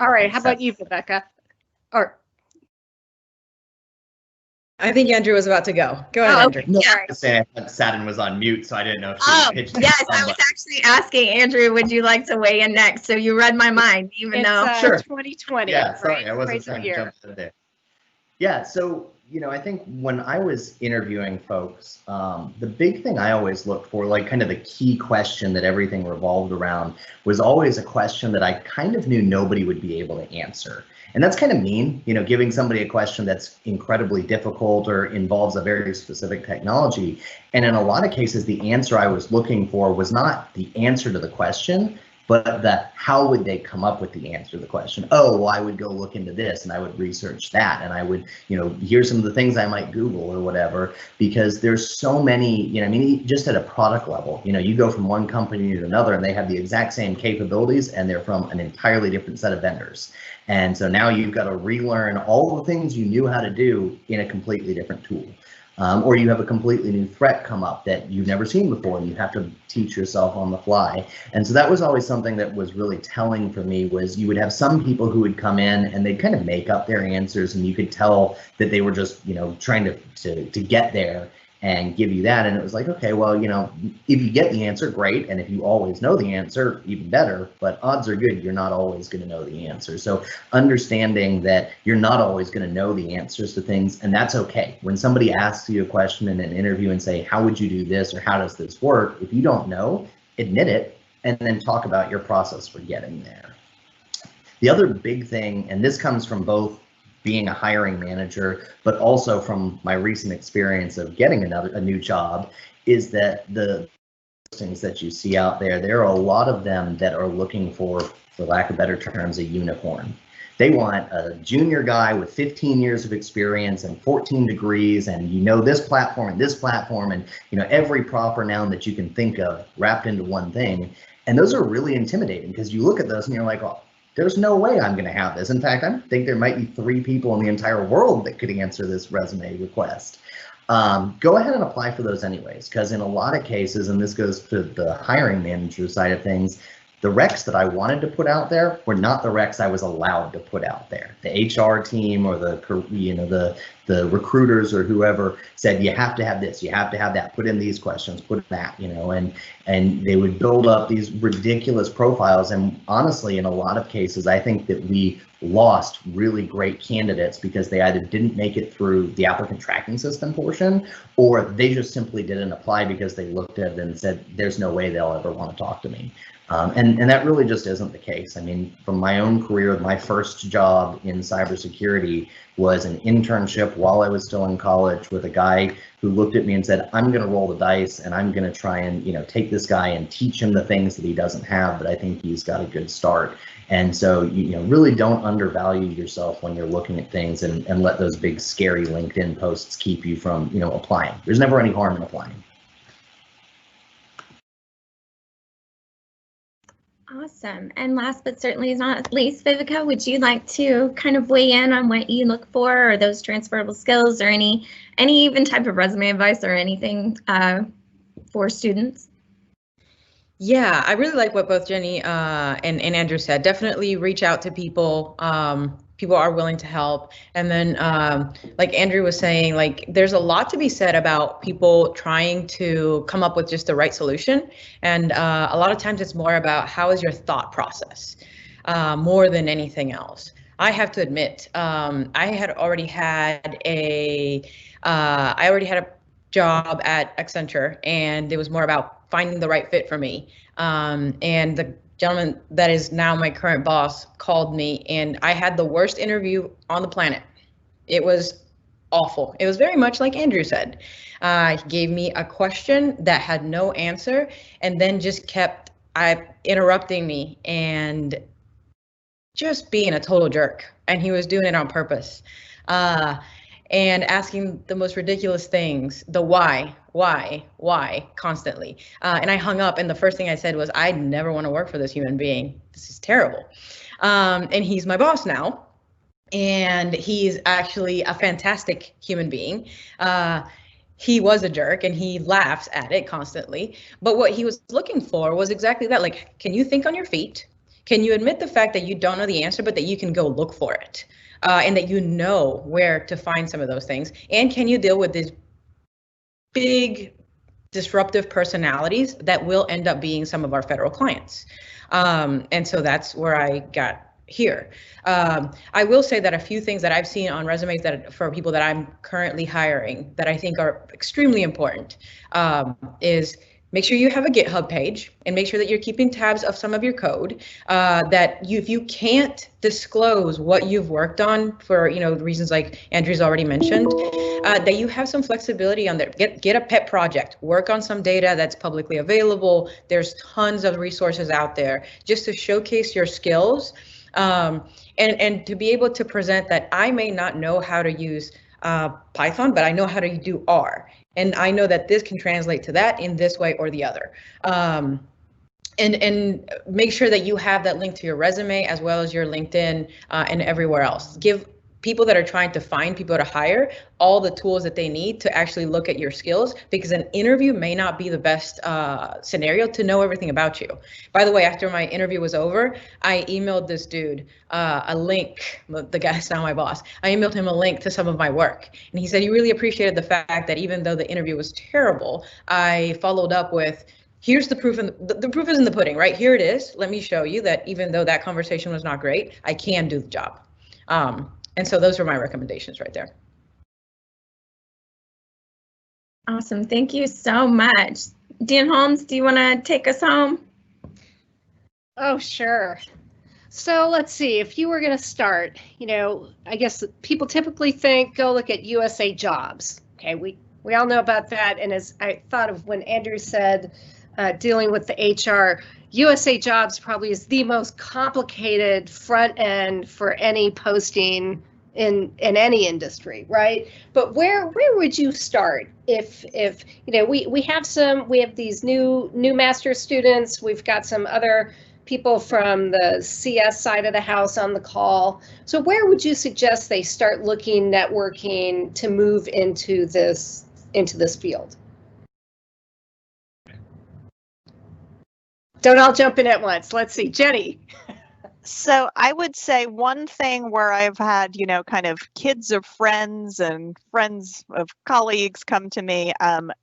All right, how about you, Viveca? Or I think Andrew was about to go. Go ahead, Oh, Andrew. No, Yeah. I was saying I thought Satin was on mute, so I didn't know if she Oh, pitched. yes, I was actually asking Andrew, would you like to weigh in next? So you read my mind, even It's though. Sure. 2020. Yeah, sorry, right? I wasn't Crazy trying to year. jump in there. Yeah, so I think when I was interviewing folks, the big thing I always looked for, like kind of the key question that everything revolved around, was always a question that I kind of knew nobody would be able to answer. And that's kind of mean, giving somebody a question that's incredibly difficult or involves a very specific technology. And in a lot of cases, the answer I was looking for was not the answer to the question, but how would they come up with the answer to the question? Oh, well, I would go look into this and I would research that, and I would, here's some of the things I might Google or whatever, because there's so many, just at a product level, you go from one company to another and they have the exact same capabilities and they're from an entirely different set of vendors. And so now you've got to relearn all the things you knew how to do in a completely different tool. Or you have a completely new threat come up that you've never seen before and you have to teach yourself on the fly. And so that was always something that was really telling for me, was you would have some people who would come in and they'd kind of make up their answers and you could tell that they were just, trying to get there and give you that. And it was like, okay, well, if you get the answer, great. And if you always know the answer, even better, but odds are good you're not always going to know the answer. So understanding that you're not always going to know the answers to things, and that's okay. When somebody asks you a question in an interview and say, how would you do this, or how does this work? If you don't know, admit it, and then talk about your process for getting there. The other big thing, and this comes from both being a hiring manager, but also from my recent experience of getting a new job, is that the things that you see out there, there are a lot of them that are looking for lack of better terms, a unicorn. They want a junior guy with 15 years of experience and 14 degrees, and this platform and every proper noun that you can think of wrapped into one thing. And those are really intimidating, because you look at those and you're like, oh, there's no way I'm going to have this. In fact, I think there might be 3 people in the entire world that could answer this resume request. Go ahead and apply for those anyways, because in a lot of cases, and this goes to the hiring manager side of things, the recs that I wanted to put out there were not the recs I was allowed to put out there. The HR team or the recruiters or whoever said, you have to have this, you have to have that, put in these questions, put in that, and they would build up these ridiculous profiles. And honestly, in a lot of cases, I think that we lost really great candidates because they either didn't make it through the applicant tracking system portion, or they just simply didn't apply because they looked at it and said, there's no way they'll ever want to talk to me. And that really just isn't the case. I mean, from my own career, my first job in cybersecurity was an internship while I was still in college with a guy who looked at me and said, I'm going to roll the dice and I'm going to try and, take this guy and teach him the things that he doesn't have, but I think he's got a good start. And so, really don't undervalue yourself when you're looking at things, and let those big, scary LinkedIn posts keep you from, applying. There's never any harm in applying. Awesome. And last but certainly not least, Viveca, would you like to kind of weigh in on what you look for, or those transferable skills, or any even type of resume advice or anything for students? Yeah, I really like what both Jenny and Andrew said. Definitely reach out to people. People are willing to help. And then like Andrew was saying, like there's a lot to be said about people trying to come up with just the right solution. And a lot of times it's more about how is your thought process more than anything else. I have to admit, I already had a job at Accenture, and it was more about finding the right fit for me. And the gentleman that is now my current boss called me, and I had the worst interview on the planet. It was awful. It was very much like Andrew said. He gave me a question that had no answer, and then just kept interrupting me and just being a total jerk. And he was doing it on purpose. And asking the most ridiculous things, the why, constantly. And I hung up, and the first thing I said was, I never want to work for this human being. This is terrible. And he's my boss now, and he's actually a fantastic human being. He was a jerk, and he laughs at it constantly. But what he was looking for was exactly that. Like, can you think on your feet? Can you admit the fact that you don't know the answer, but that you can go look for it? and that you know where to find some of those things? And can you deal with these big disruptive personalities that will end up being some of our federal clients? And so that's where I got here. I will say that a few things that I've seen on resumes that for people that I'm currently hiring that I think are extremely important is make sure you have a GitHub page and make sure that you're keeping tabs of some of your code, that if you can't disclose what you've worked on for reasons like Andrew's already mentioned, that you have some flexibility on there. Get a pet project, work on some data that's publicly available. There's tons of resources out there just to showcase your skills, and to be able to present that I may not know how to use Python, but I know how to do R. And I know that this can translate to that in this way or the other. And make sure that you have that link to your resume as well as your LinkedIn and everywhere else. Give people that are trying to find people to hire all the tools that they need to actually look at your skills, because an interview may not be the best scenario to know everything about you. By the way, after my interview was over, I emailed this dude a link. The guy's now my boss. I emailed him a link to some of my work, and he said he really appreciated the fact that even though the interview was terrible, I followed up with, here's the proof, and the proof is in the pudding, right? Here it is. Let me show you that even though that conversation was not great, I can do the job. And so those are my recommendations right there. Awesome. Thank you so much. Dean Holmes, do you want to take us home? Oh, sure. So let's see, if you were going to start, I guess people typically think, go look at USA Jobs. Okay, we all know about that. And as I thought of when Andrew said, dealing with the HR, USA Jobs probably is the most complicated front end for any posting in any industry, right? But where would you start if we have these new master students, we've got some other people from the CS side of the house on the call. So where would you suggest they start looking networking to move into this field? Don't all jump in at once. Let's see, Jenny. So I would say one thing where I've had, kind of kids of friends and friends of colleagues come to me,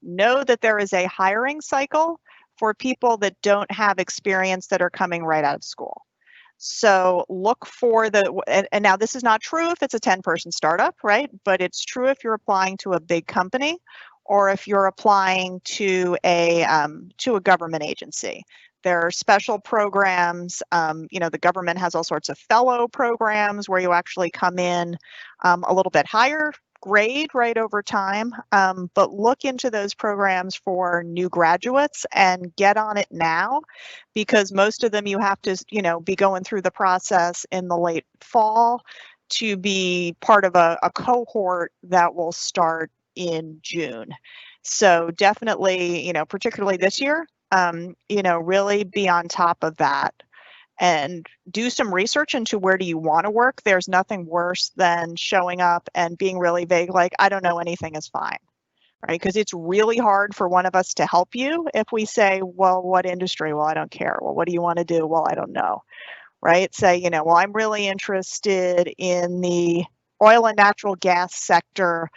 know that there is a hiring cycle for people that don't have experience that are coming right out of school. So look for and now this is not true if it's a 10-person startup, right? But it's true if you're applying to a big company or if you're applying to a government agency. There are special programs, the government has all sorts of fellow programs where you actually come in a little bit higher grade right over time, but look into those programs for new graduates and get on it now, because most of them you have to, be going through the process in the late fall to be part of a cohort that will start in June. So definitely, particularly this year, really be on top of that and do some research into where do you want to work. There's nothing worse than showing up and being really vague, like, I don't know anything is fine, right? Because it's really hard for one of us to help you if we say, well, what industry? Well, I don't care. Well, what do you want to do? Well, I don't know, right? Say, well, I'm really interested in the oil and natural gas sector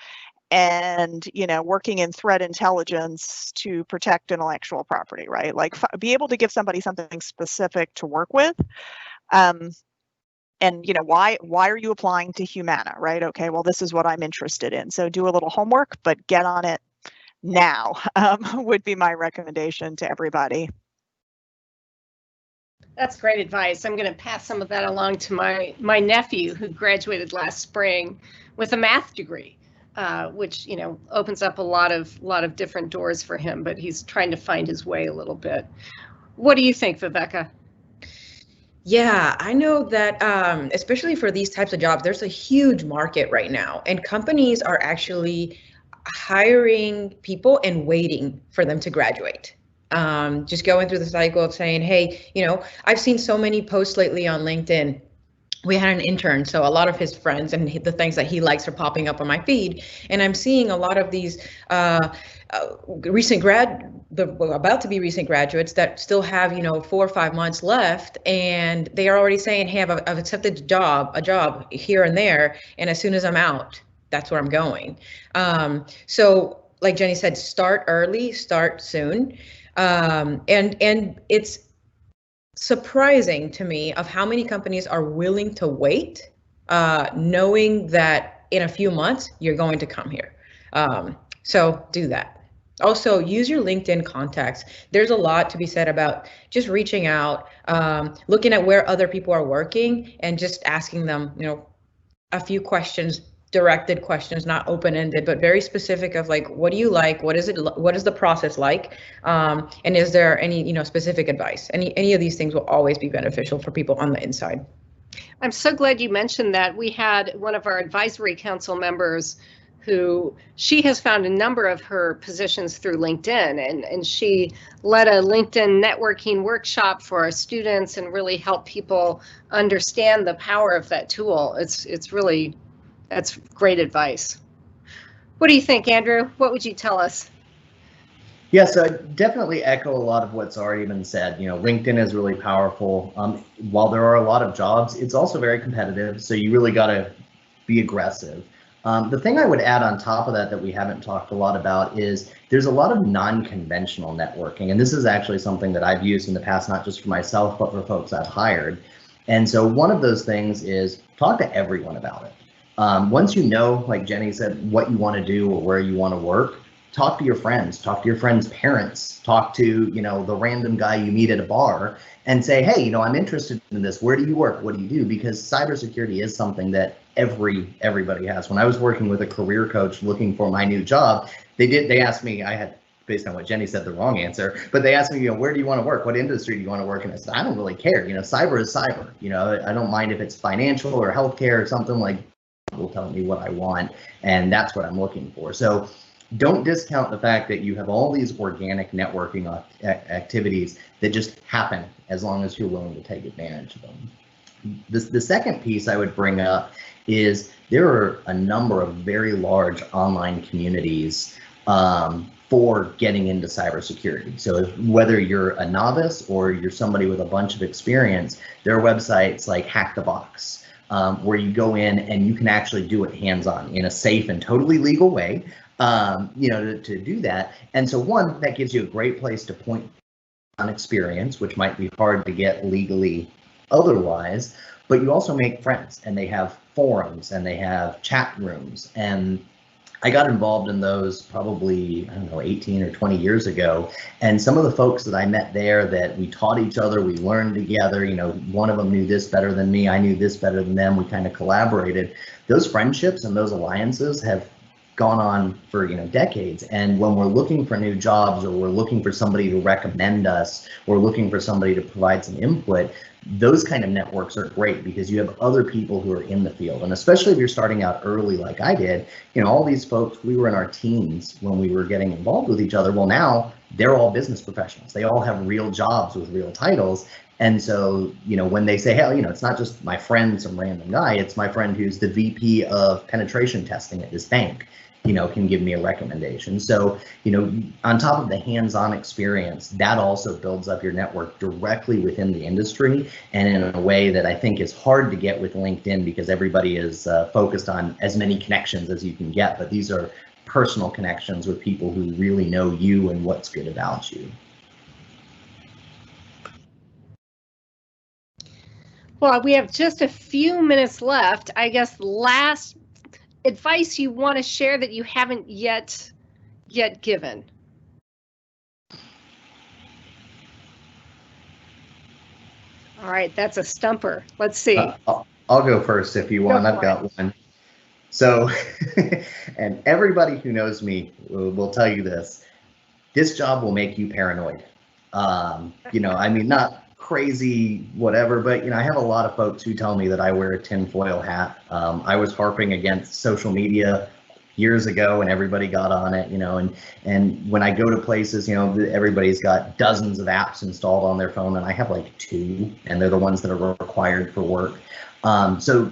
and working in threat intelligence to protect intellectual property, right? Like be able to give somebody something specific to work with. And why are you applying to Humana, right? Okay, well, this is what I'm interested in. So do a little homework, but get on it now, would be my recommendation to everybody. That's great advice. I'm going to pass some of that along to my nephew, who graduated last spring with a math degree. Which opens up a lot of different doors for him, but he's trying to find his way a little bit. What do you think, Viveca? Yeah, I know that especially for these types of jobs, there's a huge market right now, and companies are actually hiring people and waiting for them to graduate. Just going through the cycle of saying, hey, I've seen so many posts lately on LinkedIn we had an intern, so a lot of his friends and the things that he likes are popping up on my feed, and I'm seeing a lot of these about to be recent graduates that still have 4 or 5 months left, and they are already saying, hey, I've accepted a job here and there, and as soon as I'm out, that's where I'm going. So like Jenny said, start early, start soon, and it's surprising to me of how many companies are willing to wait, knowing that in a few months you're going to come here. So do that. Also, use your LinkedIn contacts. There's a lot to be said about just reaching out, looking at where other people are working, and just asking them, a few questions, directed questions, not open-ended, but very specific of like, what do you like? What is the process like? And is there any, specific advice? Any of these things will always be beneficial for people on the inside. I'm so glad you mentioned that. We had one of our advisory council members who she has found a number of her positions through LinkedIn, and she led a LinkedIn networking workshop for our students and really helped people understand the power of that tool. That's great advice. What do you think, Andrew? What would you tell us? Yes, I definitely echo a lot of what's already been said. LinkedIn is really powerful. While there are a lot of jobs, it's also very competitive, so you really got to be aggressive. The thing I would add on top of that we haven't talked a lot about is there's a lot of non-conventional networking, and this is actually something that I've used in the past, not just for myself, but for folks I've hired. And so one of those things is talk to everyone about it. Once you know, like Jenny said, what you want to do or where you want to work, talk to your friends, talk to your friends' parents, talk to, the random guy you meet at a bar and say, hey, I'm interested in this. Where do you work? What do you do? Because cybersecurity is something that everybody has. When I was working with a career coach looking for my new job, they asked me, I had, based on what Jenny said, the wrong answer, but they asked me, where do you want to work? What industry do you want to work in? I said, I don't really care. Cyber is cyber. I don't mind if it's financial or healthcare or something like will tell me what I want, and that's what I'm looking for. So don't discount the fact that you have all these organic networking activities that just happen as long as you're willing to take advantage of them. The second piece I would bring up is there are a number of very large online communities for getting into cybersecurity. So whether you're a novice or you're somebody with a bunch of experience, there are websites like Hack the Box, where you go in and you can actually do it hands-on in a safe and totally legal way, to do that. And so one, that gives you a great place to point on experience, which might be hard to get legally otherwise, but you also make friends, and they have forums and they have chat rooms. And I got involved in those probably, 18 or 20 years ago. And some of the folks that I met there that we taught each other, we learned together, one of them knew this better than me, I knew this better than them, we kind of collaborated. Those friendships and those alliances have gone on for decades. And when we're looking for new jobs, or we're looking for somebody to recommend us, or looking for somebody to provide some input, those kind of networks are great because you have other people who are in the field. And especially if you're starting out early like I did, all these folks, we were in our teens when we were getting involved with each other. Well, now they're all business professionals. They all have real jobs with real titles. And so, when they say, hey, it's not just my friend, some random guy, it's my friend who's the VP of penetration testing at this bank, can give me a recommendation. So, on top of the hands-on experience, that also builds up your network directly within the industry, and in a way that I think is hard to get with LinkedIn because everybody is focused on as many connections as you can get, but these are personal connections with people who really know you and what's good about you. Well, we have just a few minutes left. I guess last advice you want to share that you haven't yet given? All right, that's a stumper. Let's see. I'll go first if you want. I've got one. So, and everybody who knows me will tell you this. This job will make you paranoid. Not crazy, whatever, but I have a lot of folks who tell me that I wear a tinfoil hat. I was harping against social media years ago and everybody got on it, and when I go to places, everybody's got dozens of apps installed on their phone and I have like 2, and they're the ones that are required for work. So,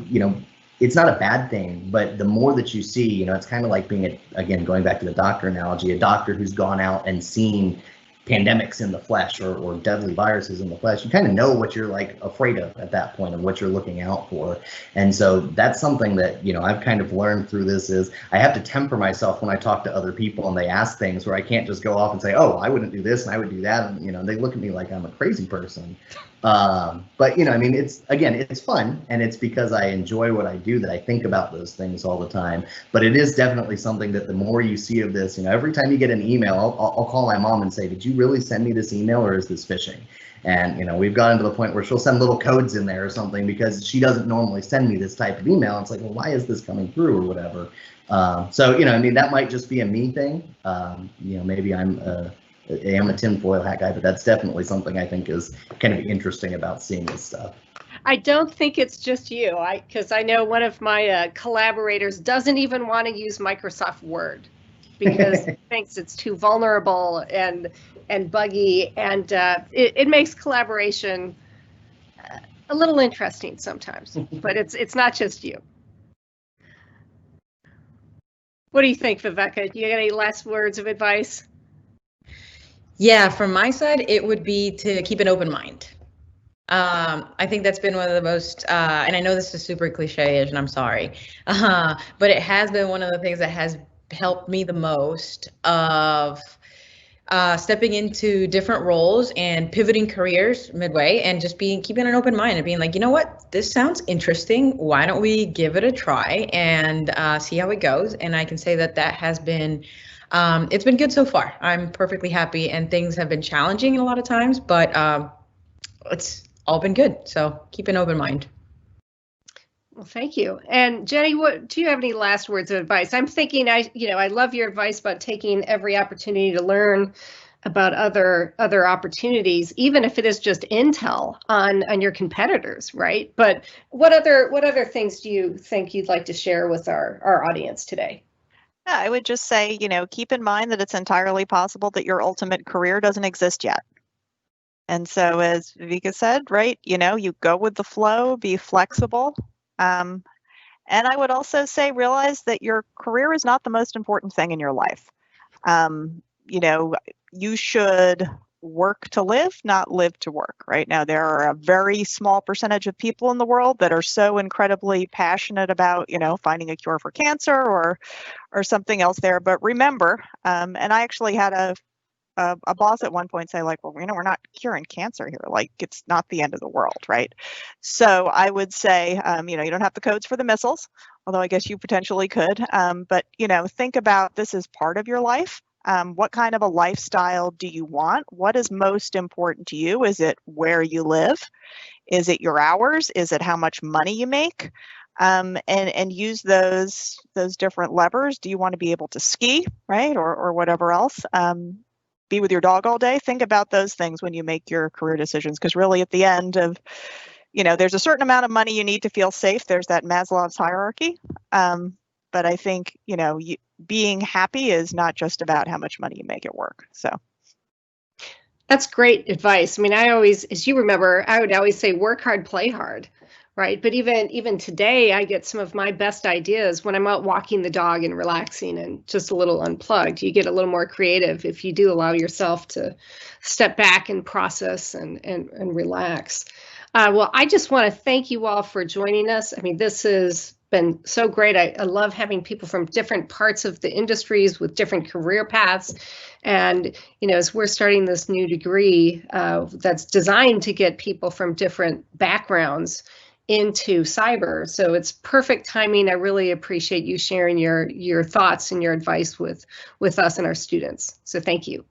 it's not a bad thing, but the more that you see, it's kind of like being, again, going back to the doctor analogy, a doctor who's gone out and seen pandemics in the flesh or deadly viruses in the flesh. You kind of know what you're like afraid of at that point and what you're looking out for. And so that's something that, I've kind of learned through this is I have to temper myself when I talk to other people and they ask things where I can't just go off and say, oh, I wouldn't do this and I would do that. And, they look at me like I'm a crazy person. But, it's fun, and it's because I enjoy what I do that I think about those things all the time. But it is definitely something that the more you see of this, every time you get an email, I'll call my mom and say, did you really send me this email or is this phishing? And, we've gotten to the point where she'll send little codes in there or something because she doesn't normally send me this type of email. It's like, well, why is this coming through or whatever? So, that might just be a me thing. Maybe I am a tinfoil hat guy, but that's definitely something I think is kind of interesting about seeing this stuff. I don't think it's just you, because I know one of my collaborators doesn't even want to use Microsoft Word because he thinks it's too vulnerable and buggy, and it makes collaboration a little interesting sometimes. But it's not just you. What do you think, Viveca? Do you got any last words of advice? Yeah, from my side, it would be to keep an open mind. I think that's been one of the most, and I know this is super cliche-ish, and I'm sorry, but it has been one of the things that has helped me the most of stepping into different roles and pivoting careers midway and just keeping an open mind and being like, you know what, this sounds interesting. Why don't we give it a try and see how it goes? And I can say that has been, it's been good so far. I'm perfectly happy, and things have been challenging a lot of times, but it's all been good. So keep an open mind. Well, thank you. And Jenny, do you have any last words of advice? I'm thinking, I love your advice about taking every opportunity to learn about other opportunities, even if it is just intel on your competitors, right? But what other things do you think you'd like to share with our audience today? Yeah, I would just say, keep in mind that it's entirely possible that your ultimate career doesn't exist yet. And so, as Viveca said, right, you go with the flow, be flexible. And I would also say, realize that your career is not the most important thing in your life. You should work to live, not live to work. Right now, there are a very small percentage of people in the world that are so incredibly passionate about, finding a cure for cancer or something else there. But remember, and I actually had a boss at one point say, like, well, we're not curing cancer here. Like, it's not the end of the world, right? So I would say, you don't have the codes for the missiles, although I guess you potentially could. But, think about this as part of your life. What kind of a lifestyle do you want? What is most important to you? Is it where you live? Is it your hours? Is it how much money you make? And use those different levers. Do you want to be able to ski, right? Or whatever else? Be with your dog all day. Think about those things when you make your career decisions, because really at the end of, there's a certain amount of money you need to feel safe. There's that Maslow's hierarchy. But I think, being happy is not just about how much money you make at work. So. That's great advice. I mean, as you remember, I would always say work hard, play hard. Right. But even today, I get some of my best ideas when I'm out walking the dog and relaxing and just a little unplugged. You get a little more creative if you do allow yourself to step back and process and relax. Well, I just want to thank you all for joining us. I mean, this has been so great. I love having people from different parts of the industries with different career paths. And, as we're starting this new degree that's designed to get people from different backgrounds into cyber. So it's perfect timing. I really appreciate you sharing your thoughts and your advice with us and our students. So thank you.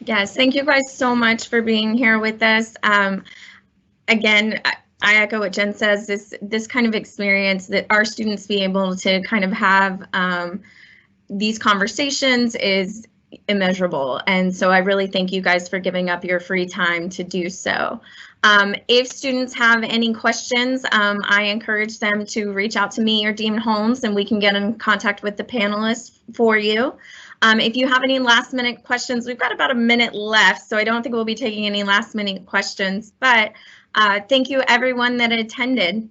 Yes, thank you guys so much for being here with us. Again, I echo what Jen says, this kind of experience that our students be able to kind of have these conversations is immeasurable. And so I really thank you guys for giving up your free time to do so. If students have any questions, I encourage them to reach out to me or Dean Holmes, and we can get in contact with the panelists for you. If you have any last minute questions, we've got about a minute left, so I don't think we'll be taking any last minute questions, but Thank you everyone that attended.